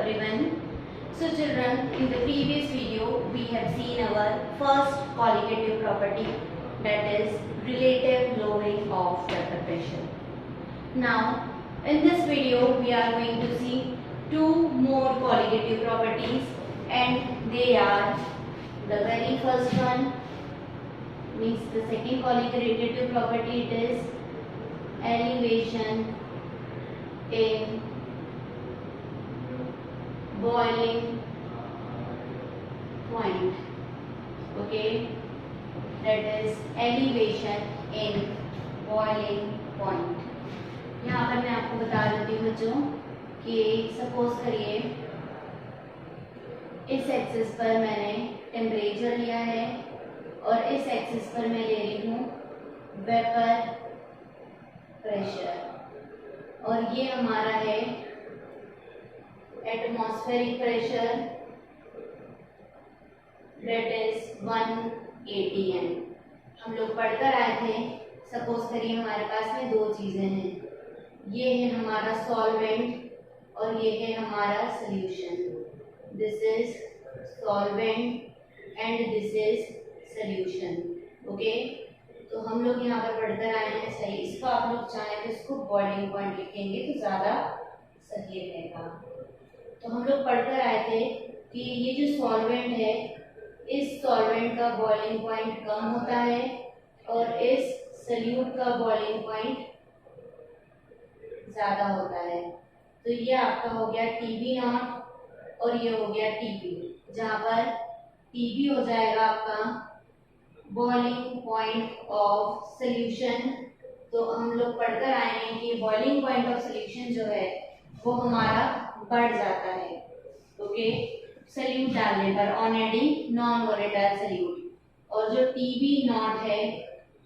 everyone. So children, in the previous video we have seen our first colligative property, that is relative lowering of vapor pressure. Now in this video we are going to see two more colligative properties, and they are, the very first one means the second colligative property, it is elevation in boiling point. Okay, that is elevation in boiling point. यहाँ पर मैं आपको बता देती हूँ बच्चों कि suppose करिए इस एक्सिस पर मैंने टेम्परेचर लिया है और इस एक्सिस पर मैं ले रही हूँ वेपर प्रेशर, और ये हमारा है atmospheric pressure, that is 1 atm. हम लोग पढ़कर आए थे, सपोज करिए हमारे पास में दो चीजें हैं, ये है हमारा सॉल्वेंट और ये है हमारा solution. This is solvent and this is solution. Okay, तो हम लोग यहाँ पर पढ़कर आए हैं. सही, इसको आप लोग चाहें तो इसको बॉइलिंग पॉइंट लिखेंगे तो ज्यादा सही रहेगा. तो हम लोग पढ़कर आए थे कि ये जो सॉल्वेंट है, इस सॉल्वेंट का बॉइलिंग पॉइंट कम होता है और इस सॉल्यूट का बॉइलिंग पॉइंट ज्यादा होता है. तो ये आपका हो गया TB नॉट और ये हो गया TB, जहाँ पर TB हो जाएगा आपका बॉइलिंग पॉइंट ऑफ सॉल्यूशन. तो हम लोग पढ़कर आए हैं कि बॉइलिंग पॉइंट ऑफ सॉल्यूशन जो है वो हमारा बढ़ जाता है. ओके, सॉल्यूट डालने पर on adding non volatile solute. और जो TB नॉट है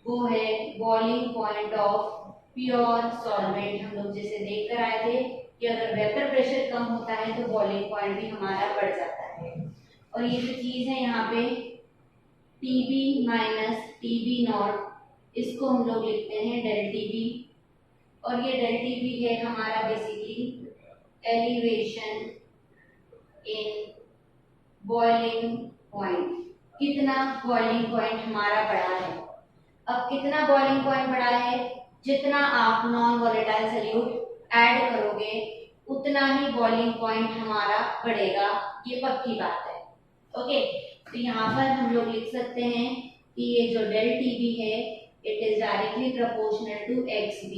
वो है boiling point of pure solvent. हम लोग जैसे देख कर आए थे कि अगर वेपर प्रेशर कम होता है तो बॉइलिंग पॉइंट भी हमारा बढ़ जाता है. और ये जो चीज है यहाँ पे TB माइनस TB नॉट, इसको हम लोग लिखते हैं डेल TB, और ये डेल TB है हमारा basically elevation in boiling point. कितना बॉइलिंग पॉइंट हमारा बढ़ा है. अब कितना बॉइलिंग पॉइंट बढ़ा है, जितना आप नॉन वोलेटाइल सॉल्यूट ऐड करोगे उतना ही बॉइलिंग पॉइंट हमारा बढ़ेगा. ये पक्की बात है. ओके, तो यहाँ पर हम लोग लिख सकते हैं कि ये जो डेल TB है it is directly proportional to XB.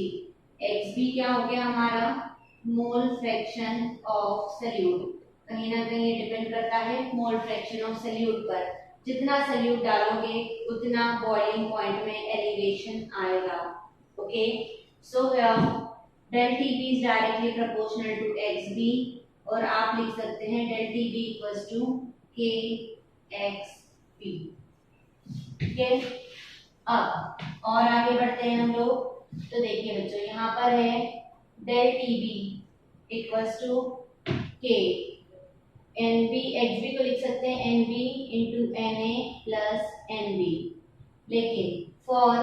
XB क्या हो गया हमारा, मोल फ्रैक्शन ऑफ सॉल्यूट. कहीं ना कहीं डिपेंड करता है मोल फ्रैक्शन ऑफ सॉल्यूट पर. जितना सॉल्यूट डालोगे उतना बॉइलिंग पॉइंट में एलिवेशन आएगा. Okay, so del TB is directly proportional to XB, और आप लिख सकते हैं del TB equals to KXP. ठीक है, अब और आगे बढ़ते हैं हम लोग. तो देखिए बच्चों, यहाँ पर है del TB equals to K NB. XB को लिख सकते हैं NB into NA plus NB, लेकिन फॉर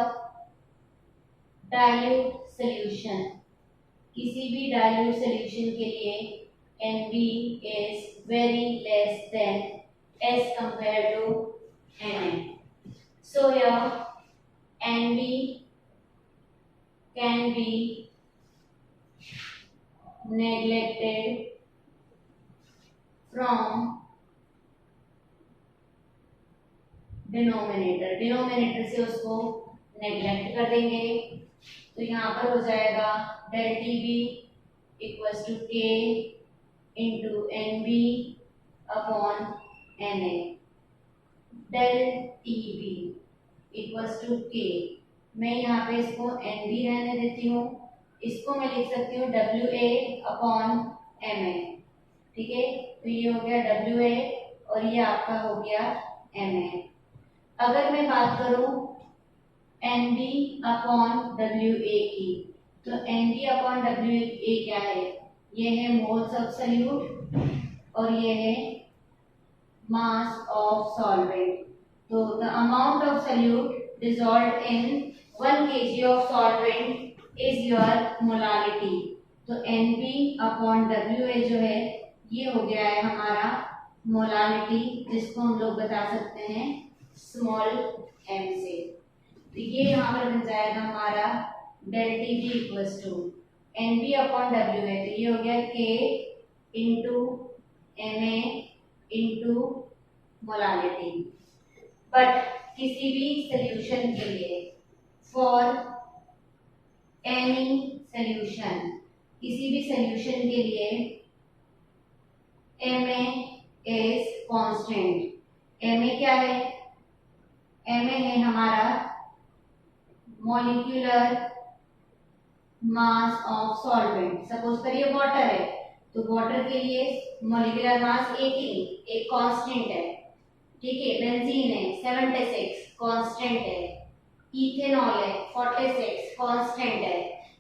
डाइल्यूट सॉल्यूशन, किसी भी डाइल्यूट सॉल्यूशन के लिए NB is very less than as compared to Na. So here NB can be neglected from denominator से उसको नेग्लेक्ट कर देंगे. तो यहाँ पर हो जाएगा del TB equals to K into NB upon Na. Del TB equals to K, मैं यहाँ पे इसको NB रहने देती हूँ, इसको मैं लिख सकती हूँ WA अपॉन MA. ठीक है, तो ये हो गया WA और ये आपका हो गया MA. अगर मैं बात करूं NB अपॉन WA की, तो NB अपॉन WA क्या है, ये है मोल्स ऑफ सॉल्यूट और ये है मास ऑफ सॉल्वेंट. तो the amount of solute dissolved in 1 kg of solvent is your molarity. तो NB upon WA जो है ये हो गया है हमारा मोलालिटी, जिसको हम लोग बता सकते हैं स्मॉल m से। तो ये यहाँ पर बन जाएगा हमारा del T B equals to N B upon W है, तो ये हो गया k into M A into molality. But किसी भी सोल्यूशन के लिए, फॉर एनी सोल्यूशन, किसी भी सोल्यूशन के लिए M A is constant. M A क्या है? एम ए है हमारा molecular mass of solvent. Suppose करिए वाटर है, तो वाटर के लिए मॉलिक्यूलर मास एक ही, एक कांस्टेंट है, ठीक है। बेंजीन है 76 कांस्टेंट है, इथेनॉल है 46 कांस्टेंट है।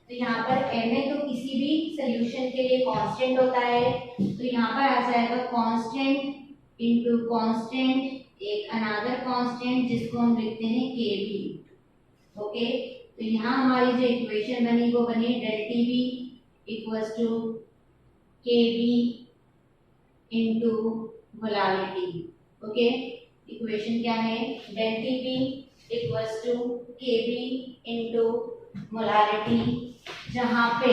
तो यहाँ पर Na तो किसी भी सोल्यूशन के लिए कांस्टेंट होता है, तो यहाँ पर आ जाएगा कांस्टेंट इनटू कांस्टेंट एक अनदर कांस्टेंट जिसको हम लिखते हैं Kb। ओके, तो यहाँ हमारी जो इक्वेशन बनी वो बनी del T B equals to Kb into molality. Okay, equation क्या है? Del T B equals to Kb into molality, जहाँ पे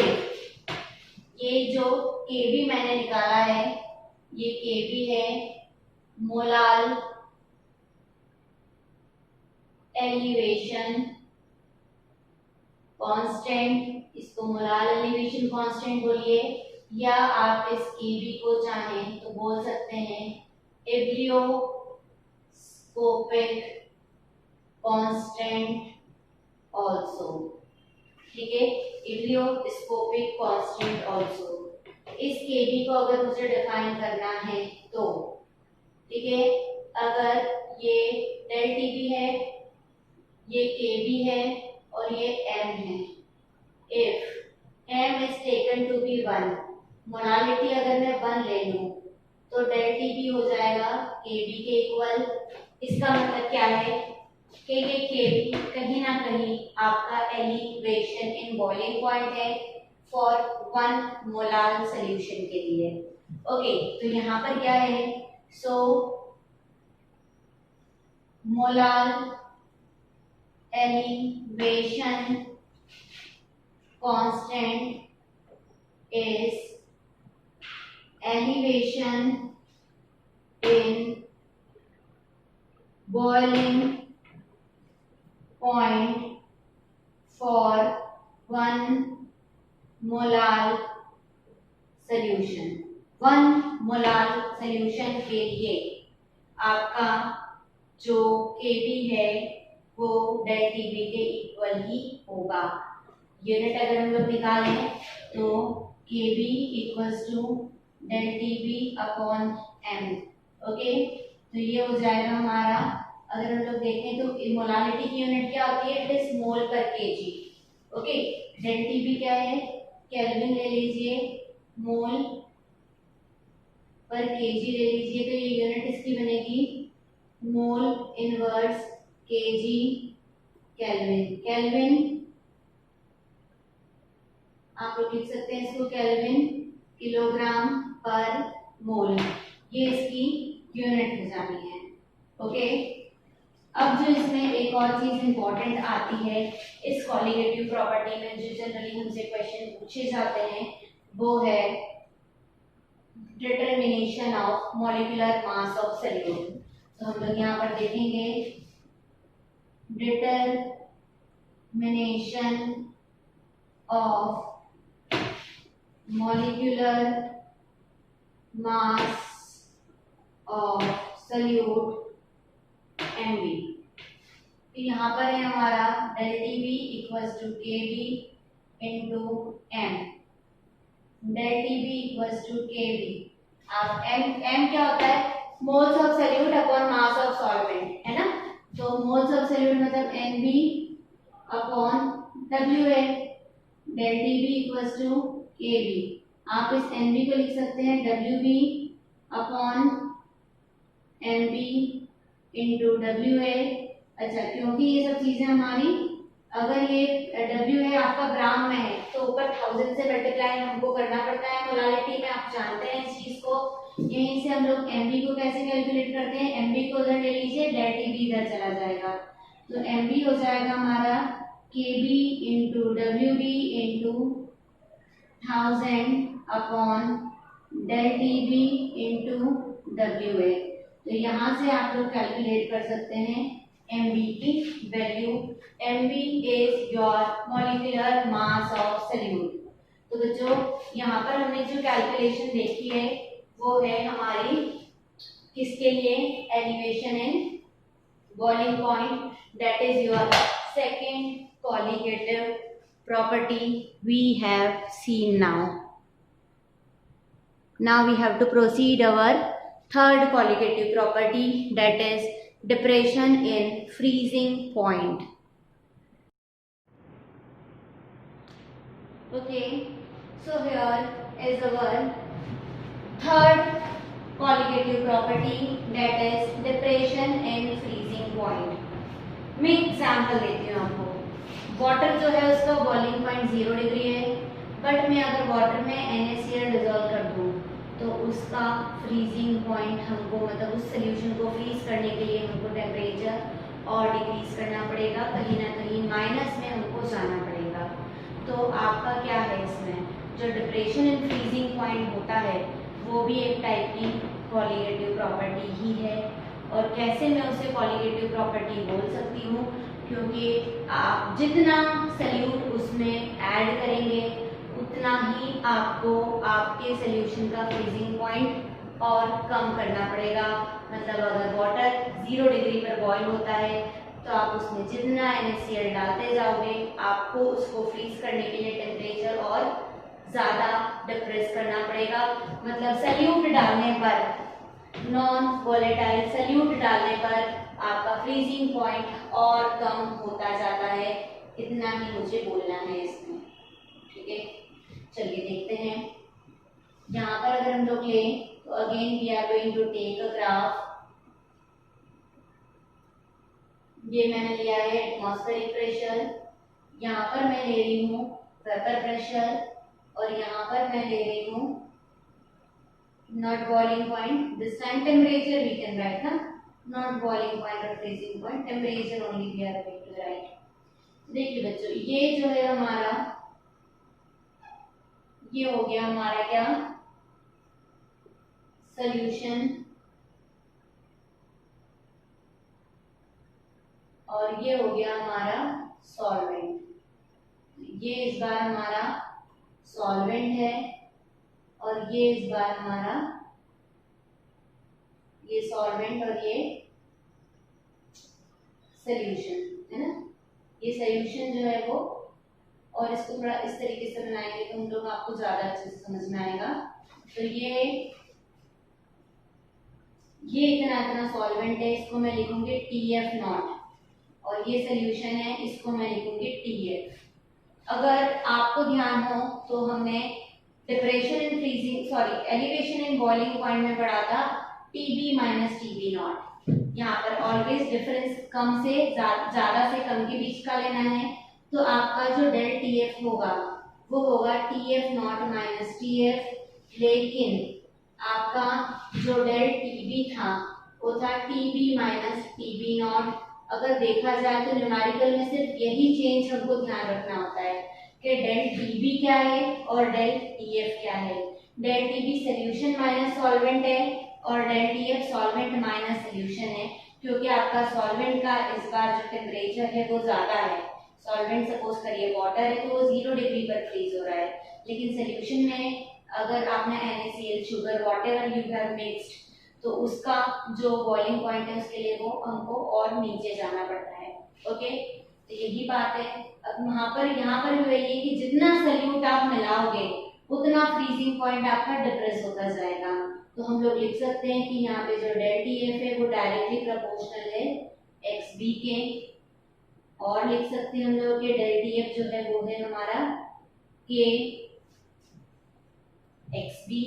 ये जो Kb मैंने निकाला है, ये Kb है मोलाल एलिवेशन कांस्टेंट, इसको मोलाल एलिवेशन कांस्टेंट बोलिए, या आप इस Kb को चाहें तो बोल सकते हैं एब्रियोस्कोपिक कांस्टेंट ऑल्सो, ठीक है, एब्रियोस्कोपिक कांस्टेंट ऑल्सो। इस Kb को अगर मुझे डिफाइन करना है तो, ठीक है, अगर ये डेल टीबी है, ये Kb है और ये m है, if m is taken to be 1, molality अगर मैं 1 ले लूं तो डेल टीबी हो जाएगा Kb के इक्वल। इसका मतलब क्या है कि ये Kb कहीं ना कहीं आपका एलिवेशन इन बॉइलिंग पॉइंट है फॉर 1 मोलार सॉल्यूशन के लिए। ओके, तो यहाँ पर क्या है? सो molar elevation constant is elevation in boiling point for 1 molar solution। 1 molar solution के लिए आपका जो Kb है वो डेल टीबी के इक्वल ही होगा। यूनिट अगर हम लोग निकालें तो Kb equals to del TB upon m। Okay, तो ये हो जाएगा हमारा, अगर हम लोग देखें तो मोलालिटी की यूनिट क्या होती है? इट इज मोल पर केजी। ओके, डेल टीबी क्या है? केल्विन ले लीजिए, मोल पर केजी ले लीजिए, तो ये यूनिट इसकी बनेगी mole inverse KG kelvin. Kelvin आप लोग लिख सकते हैं इसको केल्विन किलोग्राम पर मोल, ये इसकी यूनिट हो जानी है। ओके, अब जो इसमें एक और चीज इंपॉर्टेंट आती है इस कॉलिगेटिव प्रॉपर्टी में, जो जनरली हमसे क्वेश्चन पूछे जाते हैं, वो है determination of molecular mass of solute. तो हम लोग यहाँ पर देखेंगे determination of molecular mass of solute Mb। तो यहाँ पर है हमारा del TB equals to Kb into m, del TB equals to Kb। आप m क्या होता है? Moles of solute upon mass of solvent, है ना। तो मोल्स ऑफ सॉल्यूट मतलब Mb अपॉन W है, del TB equals to Kb। आप इस Mb को लिख सकते हैं Wb upon Mb into W है। अच्छा, क्योंकि ये सब चीजें हमारी, अगर ये W है आपका ग्राम में है तो ऊपर 1000 से मल्टीप्लाई हमको करना पड़ता है मोलालिटी में, आप जानते हैं इस चीज को। यहीं से हम लोग एमबी को कैसे कैलकुलेट करते हैं, एमबी को उधर ले लीजिए, डेट टीबी इधर चला जाएगा, तो एमबी हो जाएगा हमारा KB into W B into 1000 upon del TB into W A. तो यहाँ से आप लोग कैलकुलेट कर सकते हैं एमबी की value. MB is your molecular mass of solute. तो बच्चों यहाँ पर हमने जो कैलकुलेशन देखी है वो है हमारी किसके लिए, elevation in boiling point, that is your second qualitative property we have seen now. Now we have to proceed our third qualitative property, that is depression in freezing point. Okay, so here is our third qualitative property, that is depression in freezing point. मैं example देती हूँ आपको। Water जो है उसका boiling point 0 degree है, but मैं अगर वाटर में NaCl डिजोल्व कर दूँ तो उसका फ्रीजिंग पॉइंट हमको, मतलब उस सोल्यूशन को फ्रीज करने के लिए हमको टेम्परेचर और डिक्रीज करना पड़ेगा, कहीं ना कहीं माइनस में हमको जाना पड़ेगा। तो आपका क्या है, इसमें जो डिप्रेशन इन फ्रीजिंग पॉइंट होता है वो भी एक टाइप की क्वालिटेटिव प्रॉपर्टी ही है। और कैसे मैं उसे क्वालिटेटिव प्रॉपर्टी बोल सकती हूँ, क्योंकि आप जितना सल्यूट उसमें ऐड करेंगे उतना ही आपको आपके सॉल्यूशन का फ्रीजिंग पॉइंट और कम करना पड़ेगा। मतलब अगर वाटर 0 डिग्री पर बॉईल होता है तो आप उसमें जितना NaCl डालते जाओगे आपको उसको फ्रीज करने के लिए टेम्परेचर और ज़्यादा डिप्रेस करना पड़ेगा। मतलब सल्यूट डालने पर, नॉन वोलेटाइल सल्यूट डालने पर आपका फ्रीजिंग पॉइंट और कम होता जाता है। इतना ही मुझे बोलना है इसमें, ठीक है। चलिए देखते हैं। यहाँ पर अगर हम लोग लें तो again we are going to take a graph. ये मैंने लिया है एटमॉस्फेरिक प्रेशर, यहाँ पर मैं ले रही हूँ वेपर प्रेशर, और यहाँ पर मैं ले रही हूँ not boiling point, this time temperature we can write, na, not boiling point or freezing point, temperature only we are going to write. देखिए बच्चों, ये जो है हमारा, ये हो गया हमारा क्या, सॉल्यूशन, और ये हो गया हमारा सॉल्वेंट। ये इस बार हमारा सॉल्वेंट है और ये इस बार हमारा, ये सॉल्वेंट और ये सॉल्यूशन है ना। ये सॉल्यूशन जो है वो, और इसको थोड़ा इस तरीके से बनाएंगे तो हम लोग आपको ज्यादा अच्छे से समझ में आएगा। तो ये इतना इतना सॉल्वेंट है, इसको मैं लिखूंगी TF नॉट, और ये सॉल्यूशन है, इसको मैं लिखूंगी TF। अगर आपको ध्यान हो तो हमने depression in freezing, sorry elevation in boiling point में पढ़ा था TB माइनस TB नॉट। यहाँ पर ऑलवेज डिफरेंस कम से ज्यादा से कम के बीच का लेना है। तो आपका जो डेल TF होगा वो होगा TF नॉट माइनस TF, लेकिन आपका जो डेल TB था वो था TB माइनस TB नॉट। अगर देखा जाए तो न्यूमेरिकल में सिर्फ यही चेंज हमको ध्यान रखना होता है कि डेल TB क्या है और डेल TF क्या है। Del TB solution minus solvent है और del TF solvent minus solution है, क्योंकि आपका सॉल्वेंट का इस बार जो टेम्परेचर है वो ज्यादा है। सॉल्वेंट सपोज करिए वाटर है तो वो 0 डिग्री पर फ्रीज हो रहा है, लेकिन सॉल्यूशन में अगर आपने NaCl, sugar, whatever you have mixed, तो उसका जो बॉइलिंग पॉइंट है उसके लिए वो हमको और नीचे जाना पड़ता है। ओके, तो यही बात है। अब यहाँ पर भी वही है कि जितना सल्यूट आप मिलाओगे उतना फ्रीजिंग पॉइंट आपका डिप्रेस होता जाएगा। तो हम लोग लिख सकते हैं कि यहाँ पे जो डेल TF है वो डायरेक्टली प्रोपोर्शनल है XB के, और लिख सकते हैं हम लोग कि डेल TF जो है वो है हमारा K XB।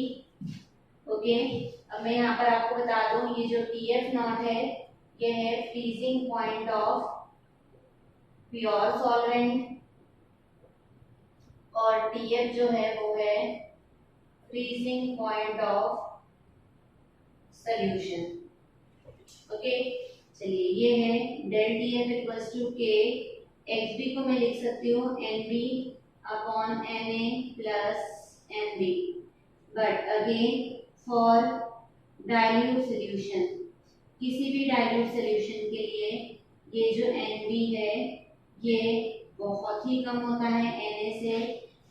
ओके, अब मैं यहाँ पर आपको बता दूं ये जो TF नॉट है ये है freezing point of pure solvent, और टी एफ जो है वो है freezing point of solution. Okay, चलिए ये है del T F equals to K, X B को मैं लिख सकती हूँ N B upon N A plus N B, but again for dilute solution, किसी भी डाइल्यूट सॉल्यूशन के लिए ये जो एन बी है ये बहुत ही कम होता है एन ए से,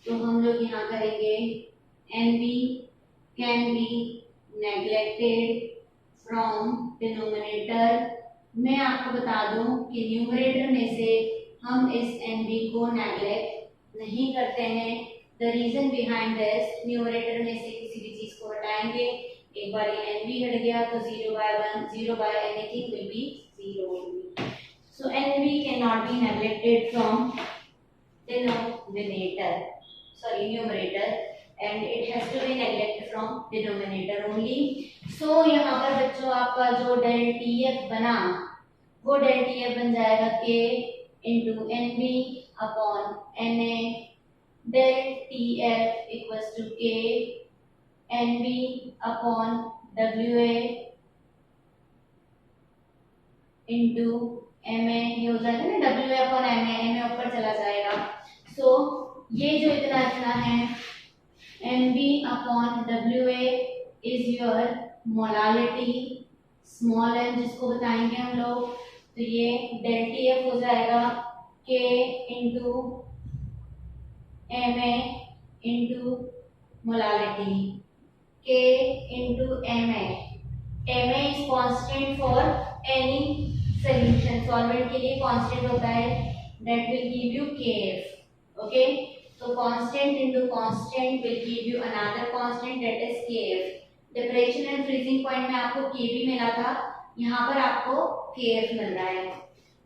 तो हम लोग यहाँ करेंगे N B can be neglected from denominator. मैं आपको बता दूं कि न्यूमरेटर में से हम इस एन बी को नेग्लेक्ट नहीं करते हैं। The reason behind this, numerator में से किसी भी चीज को हटाएंगे, एक बार ये एन बी हट गया तो 0/1, 0 by anything will be 0 only. So NB cannot be neglected from denominator, sorry numerator, and it has to be neglected from denominator only. So यहाँ पर बच्चों आपका जो डेल टी एफ बना वो डेल टी एफ बन जाएगा k into N B upon N A, del T F equals to k N B upon W A into M A, ये हो जाएगा ना W A upon M A ऊपर चला जाएगा। सो ये जो इतना इतना है M B upon W A is your molality, small M जिसको बताएंगे हम लोग, तो ये डेल टी एफ हो जाएगा K into M A into molality, K into M A is constant for any solution, solvent के लिए कांस्टेंट होता है, that will give you KF. Okay, तो constant into constant will give you another constant that is KF. Depression and freezing point में आपको केबी मिला था, यहाँ पर आपको केएफ मिल रहा है,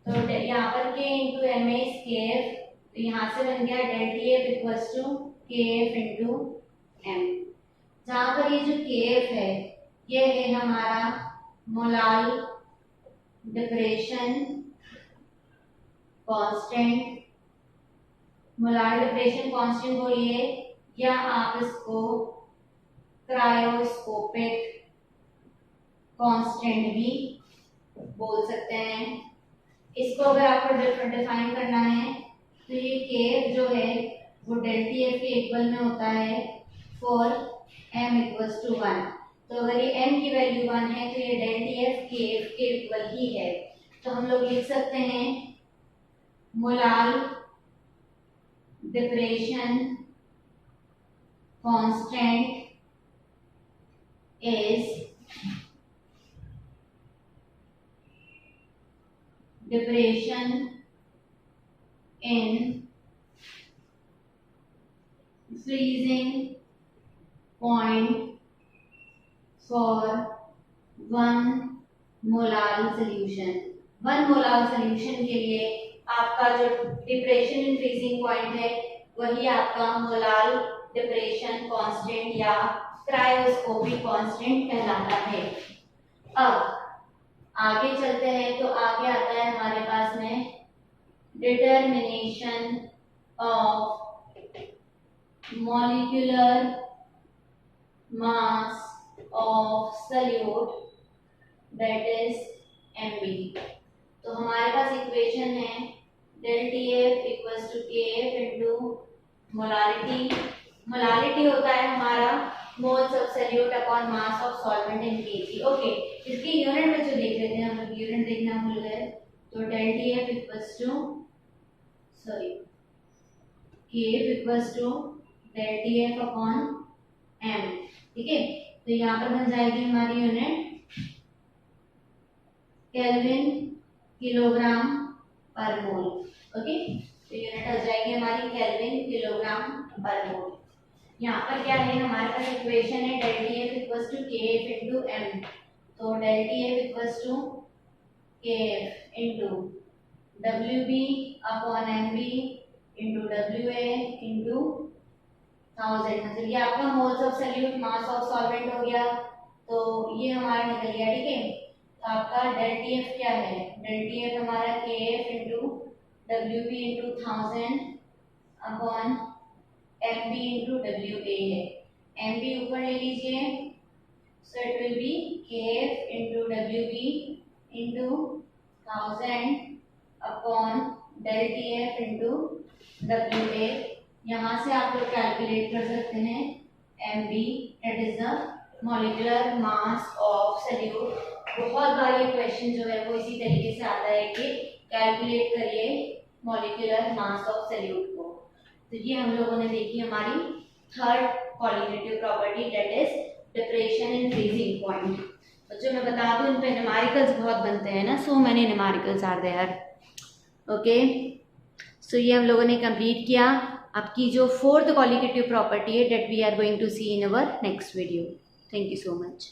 तो यहाँ पर K into M A is KF, तो यहाँ से बन गया del T F equals to KF into M, जहाँ पर ये जो केएफ है ये है हमारा molal depression constant, molar depression constant बोलिए या आप इसको क्रायोस्कोपिक कांस्टेंट भी बोल सकते हैं। इसको अगर आपको डिफाइन करना है तो ये केएफ जो है वो डेल टी एफ के इक्वल में होता है फॉर एम इक्वल्स टू 1, तो अगर ये m की वैल्यू 1 है तो ये डेल टी एफ के एफ के इक्वल ही है, तो हम लोग लिख सकते हैं molal depression constant is depression in freezing point for 1 molal solution. 1 molal solution के लिए आपका जो डिप्रेशन इन फ्रीजिंग पॉइंट है वही आपका मोलाल डिप्रेशन कांस्टेंट या क्रायोस्कोपिक कांस्टेंट कहलाता है। अब आगे चलते हैं, तो आगे आता है हमारे पास में determination of molecular mass of solute that is Mb। तो हमारे पास इक्वेशन है del TF equals to KF into molarity. Molarity होता है हमारा moles of solute upon mass of solvent in KG. Okay, इसकी यूनिट में जो देख लेते हैं, हम लोग यूनिट देखना भूल गए, तो del TF equals to sorry KF equals to del TF upon M। ठीक है, तो यहाँ पर बन जाएगी हमारी यूनिट केल्विन किलोग्राम पर मोल। ओके, तो यूनिट हो जाएगी हमारी केल्विन किलोग्राम पर मोल। यहाँ पर क्या है, हमारे पास इक्वेशन है del TF equals to KF into M, तो del TF equals to KF into WB upon MB into WA into 1000, मतलब ये आपका moles of solute mass of solvent हो गया, तो ये हमारा निकल गया। ठीक है, तो आपका डेल टी एफ क्या है, डेल टी एफ हमारा K F into W B into 1000 upon M B into W A है, एम बी ऊपर ले लीजिए, so it will be K F into W B into 1000 upon del T F into W A. यहाँ से आप लोग calculate कर सकते हैं M B, that is the molecular mass of solute. बहुत बार ये क्वेश्चन जो है वो इसी तरीके से आता है कि कैलकुलेट करिए मॉलिक्यूलर मास ऑफ सॉल्यूट को। तो ये हम लोगों ने देखी हमारी third qualitative property, that is depression in freezing point. बच्चों मैं बता दूं इन पे न्यूमेरिकल्स बहुत बनते हैं ना, so many numericals are there. Okay, so ये हम लोगों ने कंप्लीट किया। आपकी जो फोर्थ क्वालिटेटिव प्रॉपर्टी है, that we are going to see in our next video. Thank you so much.